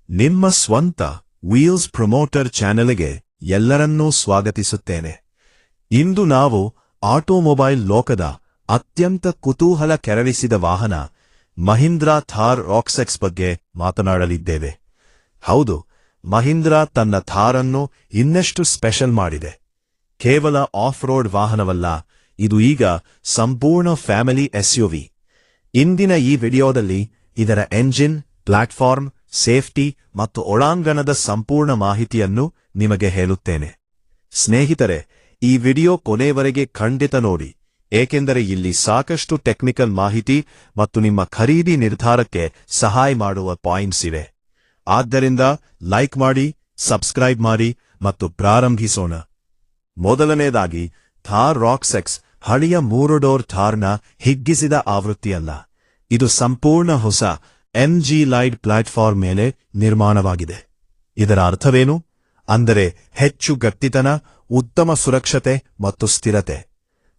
ನಿಮ್ಮ ಸ್ವಂತ wheels promoter ಚಾನೆಲ್ಗೆ ಎಲ್ಲರನ್ನೂ ಸ್ವಾಗತಿಸುತ್ತೇನೆ. ಇಂದು ನಾವು ಆಟೋಮೊಬೈಲ್ ಲೋಕದ ಅತ್ಯಂತ ಕುತೂಹಲ ಕೆರಳಿಸಿದ ವಾಹನ ಮಹೀಂದ್ರಾ ಥಾರ್ ರಾಕ್ಸ್ಎಕ್ಸ್ ಬಗ್ಗೆ ಮಾತನಾಡಲಿದ್ದೇವೆ. ಹೌದು, ಮಹೀಂದ್ರಾ ತನ್ನ ಥಾರನ್ನು ಇನ್ನಷ್ಟು ಸ್ಪೆಷಲ್ ಮಾಡಿದೆ. ಕೇವಲ ಆಫ್ ರೋಡ್ ವಾಹನವಲ್ಲ, ಇದು ಈಗ ಸಂಪೂರ್ಣ ಫ್ಯಾಮಿಲಿ ಎಸ್ಯುವಿ. ಇಂದಿನ ಈ ವಿಡಿಯೋದಲ್ಲಿ ಇದರ ಎಂಜಿನ್, ಪ್ಲಾಟ್ಫಾರ್ಮ್, ಸೇಫ್ಟಿ ಮತ್ತು ಒಳಾಂಗಣದ ಸಂಪೂರ್ಣ ಮಾಹಿತಿಯನ್ನು ನಿಮಗೆ ಹೇಳುತ್ತೇನೆ. ಸ್ನೇಹಿತರೆ, ಈ ವಿಡಿಯೋ ಕೊನೆಯವರೆಗೆ ಖಂಡಿತ ನೋಡಿ, ಏಕೆಂದರೆ ಇಲ್ಲಿ ಸಾಕಷ್ಟು ಟೆಕ್ನಿಕಲ್ ಮಾಹಿತಿ ಮತ್ತು ನಿಮ್ಮ ಖರೀದಿ ನಿರ್ಧಾರಕ್ಕೆ ಸಹಾಯ ಮಾಡುವ ಪಾಯಿಂಟ್ಸ್ ಇವೆ. ಆದ್ದರಿಂದ ಲೈಕ್ ಮಾಡಿ, ಸಬ್ಸ್ಕ್ರೈಬ್ ಮಾಡಿ ಮತ್ತು ಪ್ರಾರಂಭಿಸೋಣ. ಮೊದಲನೇದಾಗಿ, ಥಾರ್ ರಾಕ್ಸ್ಎಕ್ಸ್ ಹಳೆಯ 3 ಡೋರ್ ಥಾರ್ನ ಹಿಗ್ಗಿಸಿದ ಆವೃತ್ತಿಯಲ್ಲ. ಇದು ಸಂಪೂರ್ಣ ಹೊಸ ಎಂಜಿ ಲೈಡ್ ಪ್ಲಾಟ್ಫಾರ್ಮ್ ಮೇಲೆ ನಿರ್ಮಾಣವಾಗಿದೆ. ಇದರ ಅರ್ಥವೇನು? ಅಂದರೆ ಹೆಚ್ಚು ಗಟ್ಟಿತನ, ಉತ್ತಮ ಸುರಕ್ಷತೆ ಮತ್ತು ಸ್ಥಿರತೆ.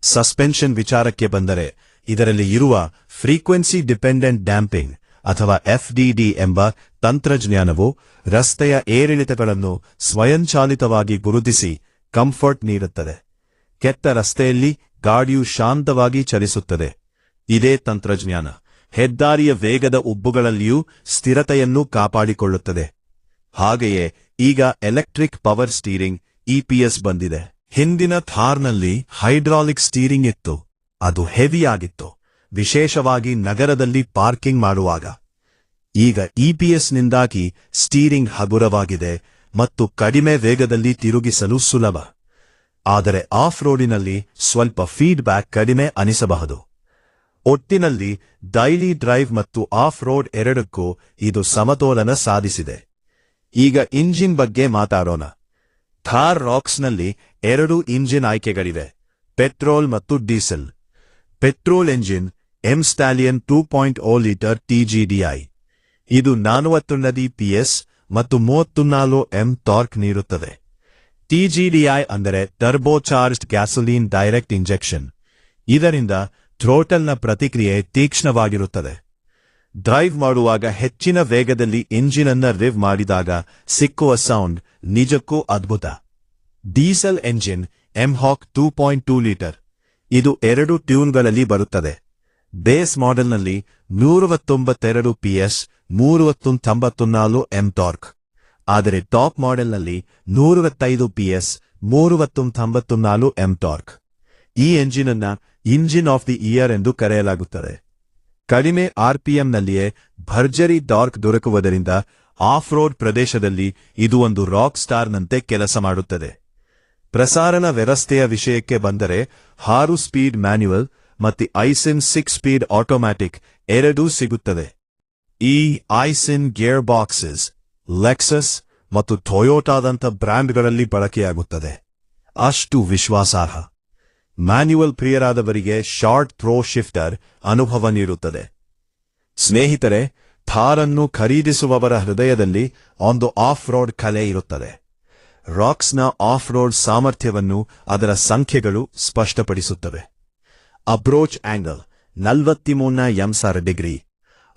ಸಸ್ಪೆನ್ಷನ್ ವಿಚಾರಕ್ಕೆ ಬಂದರೆ, ಇದರಲ್ಲಿ ಇರುವ ಫ್ರೀಕ್ವೆನ್ಸಿ ಡಿಪೆಂಡೆಂಟ್ ಡ್ಯಾಂಪಿಂಗ್ ಅಥವಾ ಎಫ್ಡಿಡಿ ಎಂಬ ತಂತ್ರಜ್ಞಾನವು ರಸ್ತೆಯ ಏರಿಳಿತಗಳನ್ನು ಸ್ವಯಂಚಾಲಿತವಾಗಿ ಗುರುತಿಸಿ ಕಂಫರ್ಟ್ ನೀಡುತ್ತದೆ. ಕೆಟ್ಟ ರಸ್ತೆಯಲ್ಲಿ ಗಾಡಿಯು ಶಾಂತವಾಗಿ ಚಲಿಸುತ್ತದೆ. ಇದೇ ತಂತ್ರಜ್ಞಾನ ಹೆದ್ದಾರಿಯ ವೇಗದ ಉಬ್ಬುಗಳಲ್ಲಿಯೂ ಸ್ಥಿರತೆಯನ್ನು ಕಾಪಾಡಿಕೊಳ್ಳುತ್ತದೆ. ಹಾಗೆಯೇ ಈಗ ಎಲೆಕ್ಟ್ರಿಕ್ ಪವರ್ ಸ್ಟೀರಿಂಗ್ ಇಪಿಎಸ್ ಬಂದಿದೆ. ಹಿಂದಿನ ಥಾರ್ನಲ್ಲಿ ಹೈಡ್ರಾಲಿಕ್ ಸ್ಟೀರಿಂಗ್ ಇತ್ತು. ಅದು ಹೆವಿಯಾಗಿತ್ತು, ವಿಶೇಷವಾಗಿ ನಗರದಲ್ಲಿ ಪಾರ್ಕಿಂಗ್ ಮಾಡುವಾಗ. ಈಗ ಇಪಿಎಸ್ನಿಂದಾಗಿ ಸ್ಟೀರಿಂಗ್ ಹಗುರವಾಗಿದೆ ಮತ್ತು ಕಡಿಮೆ ವೇಗದಲ್ಲಿ ತಿರುಗಿಸಲು ಸುಲಭ. ಆದರೆ ಆಫ್ ರೋಡಿನಲ್ಲಿ ಸ್ವಲ್ಪ ಫೀಡ್ಬ್ಯಾಕ್ ಕಡಿಮೆ ಅನಿಸಬಹುದು. ಒಟ್ಟಿನಲ್ಲಿ ಡೈಲಿ ಡ್ರೈವ್ ಮತ್ತು ಆಫ್ ರೋಡ್ ಎರಡಕ್ಕೂ ಇದು ಸಮತೋಲನ ಸಾಧಿಸಿದೆ. ಈಗ ಇಂಜಿನ್ ಬಗ್ಗೆ ಮಾತಾಡೋಣ. ಥಾರ್ ರಾಕ್ಸ್ನಲ್ಲಿ 2 ಇಂಜಿನ್ ಆಯ್ಕೆಗಳಿವೆ, ಪೆಟ್ರೋಲ್ ಮತ್ತು diesel. Petrol engine M Stallion 2.0 litre TGDI. ಇದು 490 PS ಮತ್ತು 34 M ಟಾರ್ಕ್ ನೀಡುತ್ತದೆ. TGDI ಅಂದರೆ ಟರ್ಬೋಚಾರ್ಜ್ಡ್ ಗ್ಯಾಸೋಲಿನ್ ಡೈರೆಕ್ಟ್ ಇಂಜೆಕ್ಷನ್. ಇದರಿಂದ ಥ್ರೋಟಲ್ನ ಪ್ರತಿಕ್ರಿಯೆ ತೀಕ್ಷ್ಣವಾಗಿರುತ್ತದೆ. ಡ್ರೈವ್ ಮಾಡುವಾಗ ಹೆಚ್ಚಿನ ವೇಗದಲ್ಲಿ ಇಂಜಿನ್ ಅನ್ನು ರಿವ್ ಮಾಡಿದಾಗ ಸಿಕ್ಕುವ ಸೌಂಡ್ ನಿಜಕ್ಕೂ ಅದ್ಭುತ. Diesel engine mHawk 2.2 litre. ಇದು 2 ಟ್ಯೂನ್ಗಳಲ್ಲಿ ಬರುತ್ತದೆ. ಬೇಸ್ ಮಾಡೆಲ್ನಲ್ಲಿ 192 PS, 394 M ಟಾರ್ಕ್. ಆದರೆ ಟಾಪ್ ಮಾಡೆಲ್ನಲ್ಲಿ 105 PS, 394 M ಟಾರ್ಕ್. ಈ ಎಂಜಿನ್ ಅನ್ನ ಇಂಜಿನ್ ಆಫ್ ದಿ ಇಯರ್ ಎಂದು ಕರೆಯಲಾಗುತ್ತದೆ. ಕಡಿಮೆ ಆರ್ಪಿಎಂನಲ್ಲಿಯೇ ಭರ್ಜರಿ ಟಾರ್ಕ್ ದೊರಕುವುದರಿಂದ ಆಫ್ ರೋಡ್ ಪ್ರದೇಶದಲ್ಲಿ ಇದು ಒಂದು ರಾಕ್ ಸ್ಟಾರ್ನಂತೆ ಕೆಲಸ ಮಾಡುತ್ತದೆ. ಪ್ರಸಾರಣ ವ್ಯವಸ್ಥೆಯ ವಿಷಯಕ್ಕೆ ಬಂದರೆ 6 ಸ್ಪೀಡ್ ಮ್ಯಾನ್ಯುವಲ್ ಮತ್ತು ಐಸಿನ್ 6 ಸ್ಪೀಡ್ ಆಟೋಮ್ಯಾಟಿಕ್ ಎರಡೂ ಸಿಗುತ್ತದೆ. ಈ ಐಸಿನ್ ಗೇರ್ ಬಾಕ್ಸಸ್ ಲೆಕ್ಸಸ್ ಮತ್ತು ಟೊಯೋಟಾದಂಥ ಬ್ರ್ಯಾಂಡ್ಗಳಲ್ಲಿ ಬಳಕೆಯಾಗುತ್ತದೆ. ಅಷ್ಟು ವಿಶ್ವಾಸಾರ್ಹ. ಮ್ಯಾನ್ಯುವಲ್ ಪ್ರಿಯರಾದವರಿಗೆ ಶಾರ್ಟ್ ಥ್ರೋ ಶಿಫ್ಟರ್ ಅನುಭವ ನೀಡುತ್ತದೆ. ಸ್ನೇಹಿತರೆ, ಥಾರ್ ಅನ್ನು ಖರೀದಿಸುವವರ ಹೃದಯದಲ್ಲಿ ಒಂದು ಆಫ್ ರೋಡ್ ಕಲೆ ಇರುತ್ತದೆ. ರಾಕ್ಸ್ನ ಆಫ್ ರೋಡ್ ಸಾಮರ್ಥ್ಯವನ್ನು ಅದರ ಸಂಖ್ಯೆಗಳು ಸ್ಪಷ್ಟಪಡಿಸುತ್ತವೆ. ಅಪ್ರೋಚ್ ಆಂಗಲ್ 43 ಡಿಗ್ರಿ,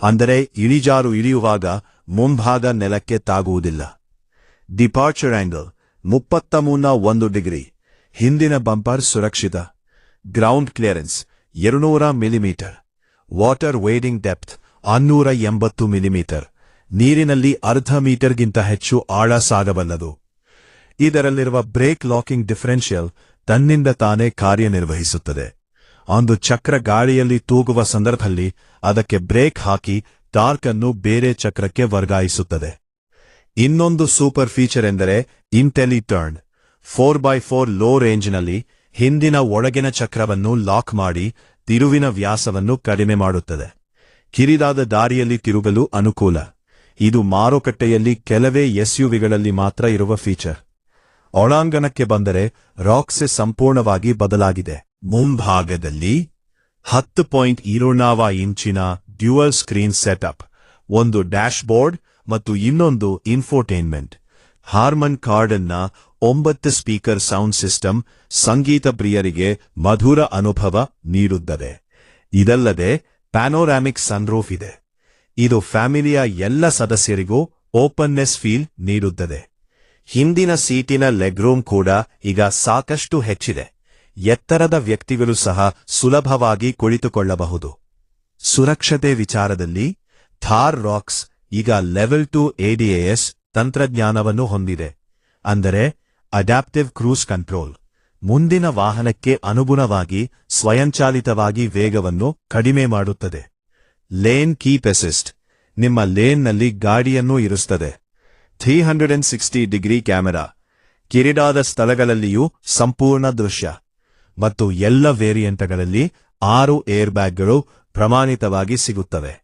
ಅಂದರೆ ಇಳಿಜಾರು ಇಳಿಯುವಾಗ ಮುಂಭಾಗ ನೆಲಕ್ಕೆ ತಾಗುವುದಿಲ್ಲ. ಡಿಪಾರ್ಚರ್ ಆಂಗಲ್ 33 ಡಿಗ್ರಿ, ಹಿಂದಿನ ಬಂಪರ್ ಸುರಕ್ಷಿತ. Ground clearance 200 millimetre. Water wading depth 680 millimetre. ನೀರಿನಲ್ಲಿ ಅರ್ಧ ಮೀಟರ್ಗಿಂತ ಹೆಚ್ಚು ಆಳ ಸಾಗಬಲ್ಲದು. ಇದರಲ್ಲಿರುವ ಬ್ರೇಕ್ ಲಾಕಿಂಗ್ ಡಿಫರೆನ್ಷಿಯಲ್ ತನ್ನಿಂದ ತಾನೇ ಕಾರ್ಯನಿರ್ವಹಿಸುತ್ತದೆ. ಒಂದು ಚಕ್ರ ಗಾಳಿಯಲ್ಲಿ ತೂಗುವ ಸಂದರ್ಭದಲ್ಲಿ ಅದಕ್ಕೆ ಬ್ರೇಕ್ ಹಾಕಿ ಟಾರ್ಕ್ ಅನ್ನು ಬೇರೆ ಚಕ್ರಕ್ಕೆ ವರ್ಗಾಯಿಸುತ್ತದೆ. ಇನ್ನೊಂದು ಸೂಪರ್ ಫೀಚರ್ ಎಂದರೆ ಇಂಟೆಲಿಟರ್ನ್ 4x4 ಲೋ ರೇಂಜ್ನಲ್ಲಿ ಹಿಂದಿನ ಒಳಗಿನ ಚಕ್ರವನ್ನು ಲಾಕ್ ಮಾಡಿ ತಿರುವಿನ ವ್ಯಾಸವನ್ನು ಕಡಿಮೆ ಮಾಡುತ್ತದೆ. ಕಿರಿದಾದ ದಾರಿಯಲ್ಲಿ ತಿರುಗಲು ಅನುಕೂಲ. ಇದು ಮಾರುಕಟ್ಟೆಯಲ್ಲಿ ಕೆಲವೇ ಎಸ್ಯುವಿಗಳಲ್ಲಿ ಮಾತ್ರ ಇರುವ ಫೀಚರ್. ಒಳಾಂಗಣಕ್ಕೆ ಬಂದರೆ ರಾಕ್ಸ್ಎಕ್ಸ್ ಸಂಪೂರ್ಣವಾಗಿ ಬದಲಾಗಿದೆ. ಮುಂಭಾಗದಲ್ಲಿ 10.2 ಇಂಚಿನ ಡ್ಯುಯಲ್ ಸ್ಕ್ರೀನ್ ಸೆಟಪ್, ಒಂದು ಡ್ಯಾಶ್ಬೋರ್ಡ್ ಮತ್ತು ಇನ್ನೊಂದು ಇನ್ಫೋಟೈನ್ಮೆಂಟ್. ಹಾರ್ಮನ್ ಕಾರ್ಡನ್ನ 9 ಸ್ಪೀಕರ್ ಸೌಂಡ್ ಸಿಸ್ಟಮ್ ಸಂಗೀತ ಪ್ರಿಯರಿಗೆ ಮಧುರ ಅನುಭವ ನೀಡುತ್ತದೆ. ಇದಲ್ಲದೆ ಪ್ಯಾನೋರಾಮಿಕ್ ಸನ್ರೂಫ್ ಇದೆ. ಇದು ಫ್ಯಾಮಿಲಿಯ ಎಲ್ಲ ಸದಸ್ಯರಿಗೂ ಓಪನ್ನೆಸ್ ಫೀಲ್ ನೀಡುತ್ತದೆ. ಹಿಂದಿನ ಸೀಟಿನ ಲೆಗ್ರೂಮ್ ಕೂಡ ಈಗ ಸಾಕಷ್ಟು ಹೆಚ್ಚಿದೆ. ಎತ್ತರದ ವ್ಯಕ್ತಿಗಳು ಸಹ ಸುಲಭವಾಗಿ ಕುಳಿತುಕೊಳ್ಳಬಹುದು. ಸುರಕ್ಷತೆ ವಿಚಾರದಲ್ಲಿ ಥಾರ್ ರಾಕ್ಸ್ ಈಗ ಲೆವೆಲ್ 2 ADAS ತಂತ್ರಜ್ಞಾನವನ್ನು ಹೊಂದಿದೆ. ಅಂದರೆ ಅಡ್ಯಾಪ್ಟಿವ್ ಕ್ರೂಸ್ ಕಂಟ್ರೋಲ್. ಮುಂದಿನ ವಾಹನಕ್ಕೆ ಅನುಗುಣವಾಗಿ ಸ್ವಯಂಚಾಲಿತವಾಗಿ ವೇಗವನ್ನು ಕಡಿಮೆ ಮಾಡುತ್ತದೆ. ಲೇನ್ ಕೀಪ್ ಅಸಿಸ್ಟ್ ನಿಮ್ಮ ಲೇನ್ನಲ್ಲಿ ಗಾಡಿಯನ್ನು ಇರಿಸುತ್ತದೆ. 360 ಡಿಗ್ರಿ ಕ್ಯಾಮೆರಾ, ಕಿರಿದಾದ ಸ್ಥಳಗಳಲ್ಲಿಯೂ ಸಂಪೂರ್ಣ ದೃಶ್ಯ. ಮತ್ತು ಎಲ್ಲ ವೇರಿಯಂಟ್ಗಳಲ್ಲಿ 6 ಏರ್ಬ್ಯಾಗ್ಗಳು ಪ್ರಮಾಣಿತವಾಗಿ ಸಿಗುತ್ತವೆ.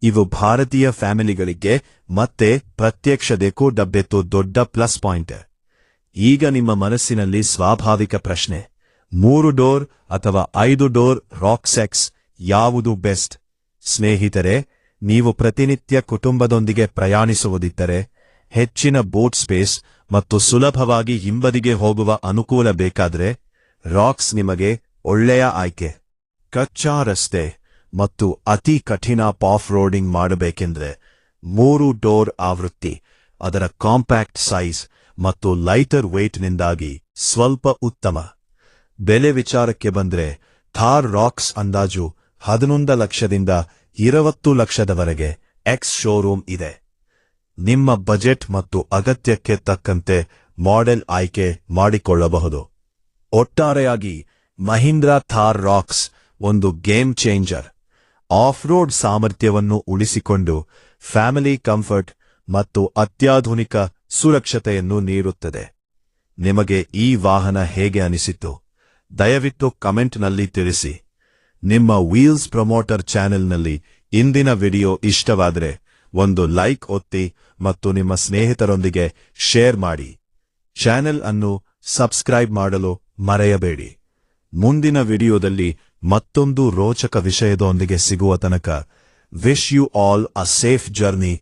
ಇವು ಭಾರತೀಯ ಫ್ಯಾಮಿಲಿಗಳಿಗೆ ಮತ್ತೆ ಪ್ರತ್ಯಕ್ಷತೆಗೂ ಡಬ್ಬೆತ್ತು ದೊಡ್ಡ ಪ್ಲಸ್ ಪಾಯಿಂಟ್. ಈಗ ನಿಮ್ಮ ಮನಸ್ಸಿನಲ್ಲಿ ಸ್ವಾಭಾವಿಕ ಪ್ರಶ್ನೆ, 3 ಡೋರ್ ಅಥವಾ 5 ಡೋರ್ ರಾಕ್ಸ್ ಯಾವುದು ಬೆಸ್ಟ್? ಸ್ನೇಹಿತರೆ, ನೀವು ಪ್ರತಿನಿತ್ಯ ಕುಟುಂಬದೊಂದಿಗೆ ಪ್ರಯಾಣಿಸುವುದಿದ್ದರೆ ಹೆಚ್ಚಿನ ಬೋಟ್ ಸ್ಪೇಸ್ ಮತ್ತು ಸುಲಭವಾಗಿ ಹಿಂಬದಿಗೆ ಹೋಗುವ ಅನುಕೂಲ ಬೇಕಾದ್ರೆ ರಾಕ್ಸ್ ನಿಮಗೆ ಒಳ್ಳೆಯ ಆಯ್ಕೆ. ಕಚ್ಚಾ ರಸ್ತೆ ಮತ್ತು ಅತಿ ಕಠಿಣ ಆಫ್ ರೋಡಿಂಗ್ ಮಾಡಬೇಕೆಂದ್ರೆ 3 ಡೋರ್ ಆವೃತ್ತಿ ಅದರ ಕಾಂಪ್ಯಾಕ್ಟ್ ಸೈಜ್ ಮತ್ತು ಲೈಟರ್ ವೇಟ್ನಿಂದಾಗಿ ಸ್ವಲ್ಪ ಉತ್ತಮ. ಬೆಲೆ ವಿಚಾರಕ್ಕೆ ಬಂದ್ರೆ ಥಾರ್ ರಾಕ್ಸ್ ಅಂದಾಜು 11 ಲಕ್ಷದಿಂದ 20 ಲಕ್ಷದವರೆಗೆ ಎಕ್ಸ್ ಶೋರೂಮ್ ಇದೆ. ನಿಮ್ಮ ಬಜೆಟ್ ಮತ್ತು ಅಗತ್ಯಕ್ಕೆ ತಕ್ಕಂತೆ ಮಾಡೆಲ್ ಆಯ್ಕೆ ಮಾಡಿಕೊಳ್ಳಬಹುದು. ಒಟ್ಟಾರೆಯಾಗಿ ಮಹೀಂದ್ರಾ ಥಾರ್ ರಾಕ್ಸ್ ಒಂದು ಗೇಮ್ ಚೇಂಜರ್. ಆಫ್ ರೋಡ್ ಸಾಮರ್ಥ್ಯವನ್ನು ಉಳಿಸಿಕೊಂಡು ಫ್ಯಾಮಿಲಿ ಕಂಫರ್ಟ್ ಮತ್ತು ಅತ್ಯಾಧುನಿಕ ಸುರಕ್ಷತೆಯನ್ನು ನೀಡುತ್ತದೆ. ನಿಮಗೆ ಈ ವಾಹನ ಹೇಗೆ ಅನಿಸಿತು? ದಯವಿಟ್ಟು ಕಮೆಂಟ್ನಲ್ಲಿ ತಿಳಿಸಿ. ನಿಮ್ಮ ವೀಲ್ಸ್ ಪ್ರಮೋಟರ್ ಚಾನೆಲ್ನಲ್ಲಿ ಇಂದಿನ ವಿಡಿಯೋ ಇಷ್ಟವಾದರೆ ಒಂದು ಲೈಕ್ ಒತ್ತಿ ಮತ್ತು ನಿಮ್ಮ ಸ್ನೇಹಿತರೊಂದಿಗೆ ಶೇರ್ ಮಾಡಿ. ಚಾನೆಲ್ ಅನ್ನು ಸಬ್ಸ್ಕ್ರೈಬ್ ಮಾಡಲು ಮರೆಯಬೇಡಿ. ಮುಂದಿನ ವಿಡಿಯೋದಲ್ಲಿ ಮತ್ತೊಂದು ರೋಚಕ ವಿಷಯದೊಂದಿಗೆ ಸಿಗುವ ತನಕ wish you all a safe journey.